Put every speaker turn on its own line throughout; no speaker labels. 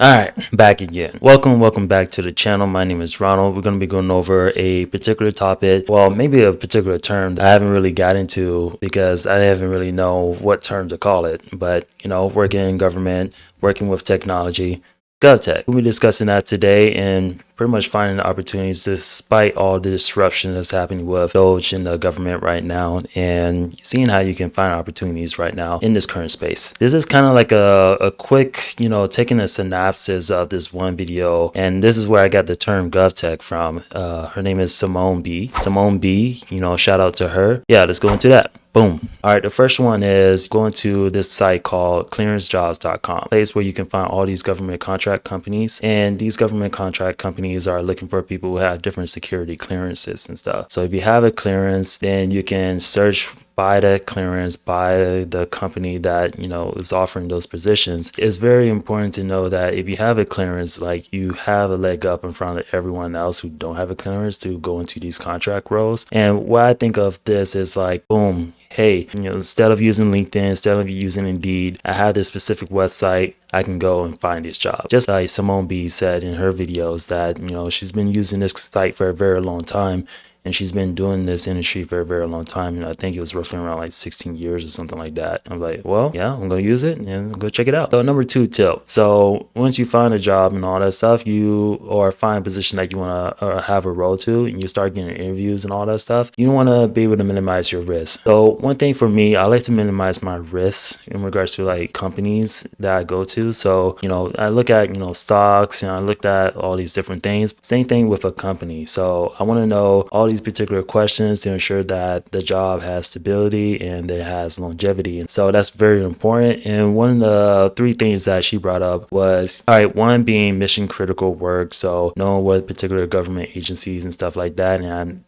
All right, back again. Welcome back to the channel. My name is Ronald. We're going to be going over a particular topic, well, maybe a particular term that I haven't really got into because I haven't really know what term to call it. But, working in government, working with technology, GovTech. We'll be discussing that today and pretty much finding opportunities despite all the disruption that's happening with Doge in the government right now and seeing how you can find opportunities right now in this current space. This is kind of like a quick, taking a synopsis of this one video. And this is where I got the term GovTech from. Her name is Simone B. Simone B, shout out to her. Yeah, let's go into that. Boom. All right, the first one is going to this site called clearancejobs.com, place where you can find all these government contract companies. And these government contract companies are looking for people who have different security clearances and stuff. So if you have a clearance, then you can search by the clearance, by the company that, is offering those positions. It's very important to know that if you have a clearance, like you have a leg up in front of everyone else who don't have a clearance to go into these contract roles. And what I think of this is like, boom, hey, instead of using LinkedIn, instead of using Indeed, I have this specific website. I can go and find this job. Just like Simone B said in her videos that, she's been using this site for a very long time. And she's been doing this industry for a very long time. And I think it was roughly around like 16 years or something like that. I'm like, well, yeah, I'm going to use it and go check it out. So number 2 tip. So once you find a job and all that stuff, or find a position that you want to have a role to, and you start getting interviews and all that stuff, you want to be able to minimize your risk. So one thing for me, I like to minimize my risks in regards to like companies that I go to. So, I look at, stocks, and I looked at all these different things. Same thing with a company. So I want to know all these particular questions to ensure that the job has stability and it has longevity. And so that's very important. And one of the 3 things that she brought up was, all right, one being mission critical work. So knowing what particular government agencies and stuff like that. And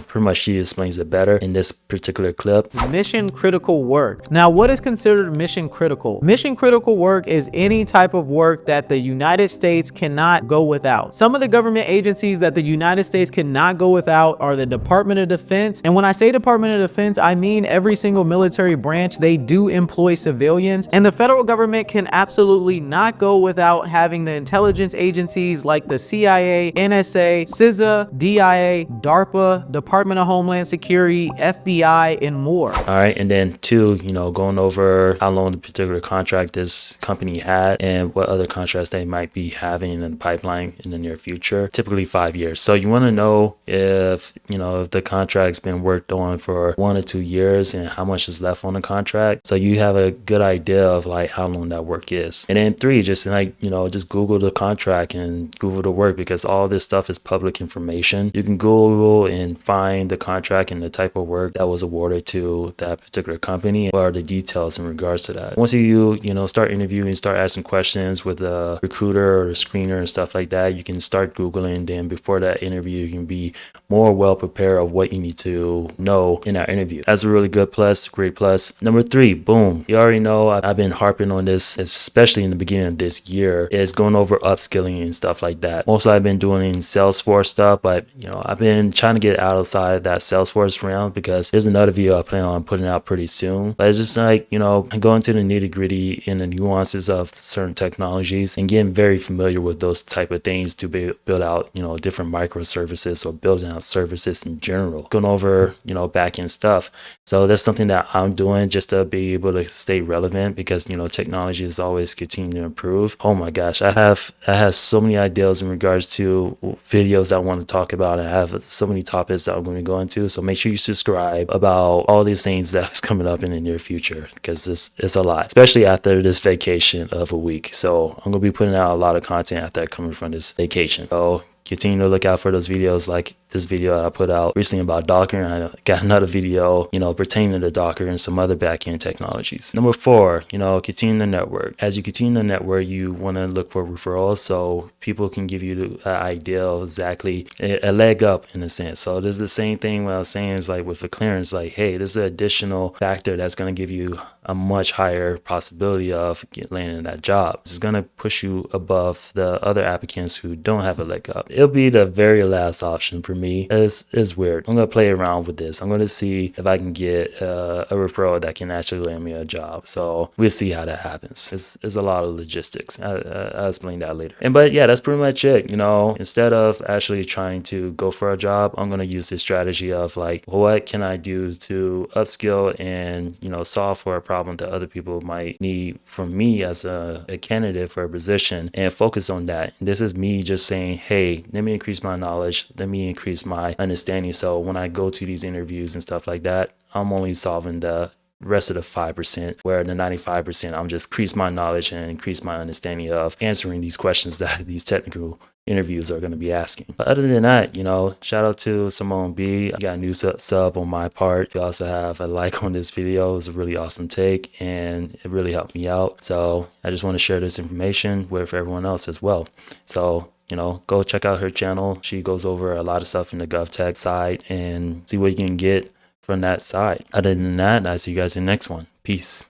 pretty much she explains it better in this particular clip.
Mission critical work. Now, what is considered mission critical? Mission critical work is any type of work that the United States cannot go without. Some of the government agencies that the United States cannot go without are the Department of Defense. And when I say Department of Defense, I mean every single military branch. They do employ civilians, and the federal government can absolutely not go without having the intelligence agencies like the CIA, NSA, CISA, DIA, DARPA, Department of Homeland Security, FBI, and more.
All right. And then 2, going over how long the particular contract this company had and what other contracts they might be having in the pipeline in the near future, typically 5 years. So you want to know if the contract's been worked on for 1 or 2 years and how much is left on the contract. So you have a good idea of like how long that work is. And then 3, just like, just Google the contract and Google the work, because all this stuff is public information. You can Google and find the contract and the type of work that was awarded to that particular company. What are the details in regards to that? Once you start interviewing, start asking questions with a recruiter or a screener and stuff like that, you can start Googling. Then before that interview, you can be more well prepared of what you need to know in that interview. That's a really good plus, great plus. Number 3, boom. You already know I've been harping on this, especially in the beginning of this year, is going over upskilling and stuff like that. Mostly I've been doing Salesforce stuff, but I've been trying to get outside that Salesforce realm because there's another video I plan on putting out pretty soon. But it's just like, going to the nitty gritty and the nuances of certain technologies and getting very familiar with those type of things to build out, different microservices or building out services in general. Going over, back end stuff. So that's something that I'm doing just to be able to stay relevant because, technology is always continuing to improve. Oh my gosh, I have so many ideas in regards to videos that I want to talk about. I have so many topics that I'm going to go into. So make sure you subscribe about all these things that's coming up in the near future because this is a lot, especially after this vacation of a week. So I'm going to be putting out a lot of content after coming from this vacation. So continue to look out for those videos like this video that I put out recently about Docker, and I got another video, pertaining to Docker and some other backend technologies. Number 4, continue the network. As you continue the network, you want to look for referrals so people can give you the idea of exactly a leg up in a sense. So this is the same thing what I was saying is like with the clearance, like, hey, this is an additional factor that's going to give you a much higher possibility of landing that job. This is going to push you above the other applicants who don't have a leg up. It'll be the very last option for me. It's weird. I'm going to play around with this. I'm going to see if I can get a referral that can actually land me a job. So we'll see how that happens. It's a lot of logistics. I'll explain that later. But yeah, that's pretty much it. Instead of actually trying to go for a job, I'm going to use this strategy of like, what can I do to upskill and, solve for a problem that other people might need from me as a candidate for a position, and focus on that. And this is me just saying, hey, let me increase my knowledge. Let me increase my understanding. So when I go to these interviews and stuff like that, I'm only solving the rest of the 5%, where the 95% I'm just increase my knowledge and increase my understanding of answering these questions that these technical interviews are going to be asking. But other than that, shout out to Simone B. I got a new sub on my part. You also have a like on this video. It was a really awesome take and it really helped me out. So I just want to share this information with everyone else as well. So go check out her channel. She goes over a lot of stuff in the GovTech side and see what you can get from that side. Other than that, I'll see you guys in the next one. Peace.